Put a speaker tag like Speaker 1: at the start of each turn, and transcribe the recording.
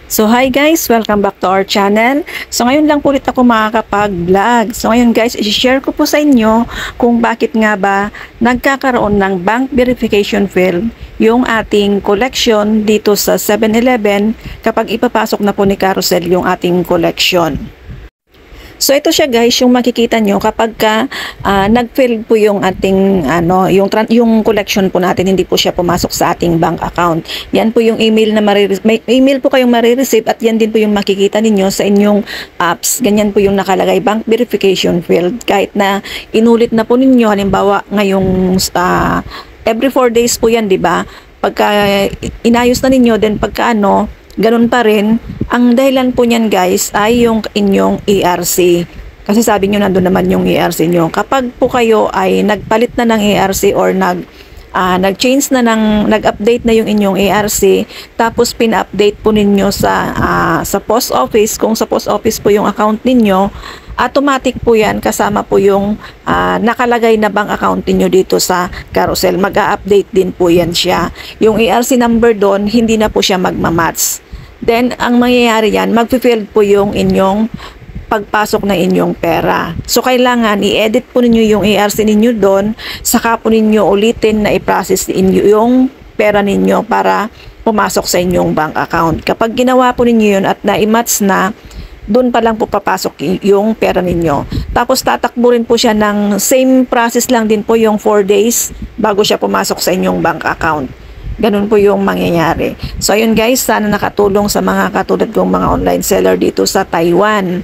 Speaker 1: So hi guys, welcome back to our channel. So ngayon lang po ulit ako makakapag-vlog. So ngayon guys, i-share ko po sa inyo kung bakit nga ba nagkakaroon ng bank verification field yung ating collection dito sa 7-Eleven kapag ipapasok na po ni Carousel yung ating collection. So ito siya guys, yung makikita nyo kapag nag-fail po yung ating yung collection po natin, hindi po siya pumasok sa ating bank account. Yan po yung email na may email po kayong marireceive at yan din po yung makikita ninyo sa inyong apps. Ganyan po yung nakalagay, bank verification field. Kahit na inulit na po ninyo, halimbawa ngayong every 4 days po yan, di ba? Pagka inayos na ninyo, then ganun pa rin. Ang dahilan po niyan guys ay yung inyong ERC. Kasi sabi nyo nandun naman yung ERC nyo. Kapag po kayo ay nagpalit na ng ERC or nag-change na nag-update na yung inyong ERC, tapos pin-update po ninyo sa post office, kung sa post office po yung account ninyo, automatic po yan kasama po yung nakalagay na bank account niyo dito sa Carousel. Mag-a-update din po yan siya. Yung ERC number doon, hindi na po siya magmamatch. Then, ang mangyayari yan, mag-field po yung inyong pagpasok na inyong pera. So, kailangan i-edit po ninyo yung ERC ninyo doon, saka po ninyo ulitin na i-process ninyo yung pera ninyo para pumasok sa inyong bank account. Kapag ginawa po ninyo yun at na-match na, doon pa lang po papasok yung pera ninyo. Tapos tatakbo rin po siya ng same process lang din po yung 4 days bago siya pumasok sa inyong bank account. Ganun po yung mangyayari. So ayun guys, sana nakatulong sa mga katulad kong mga online seller dito sa Taiwan.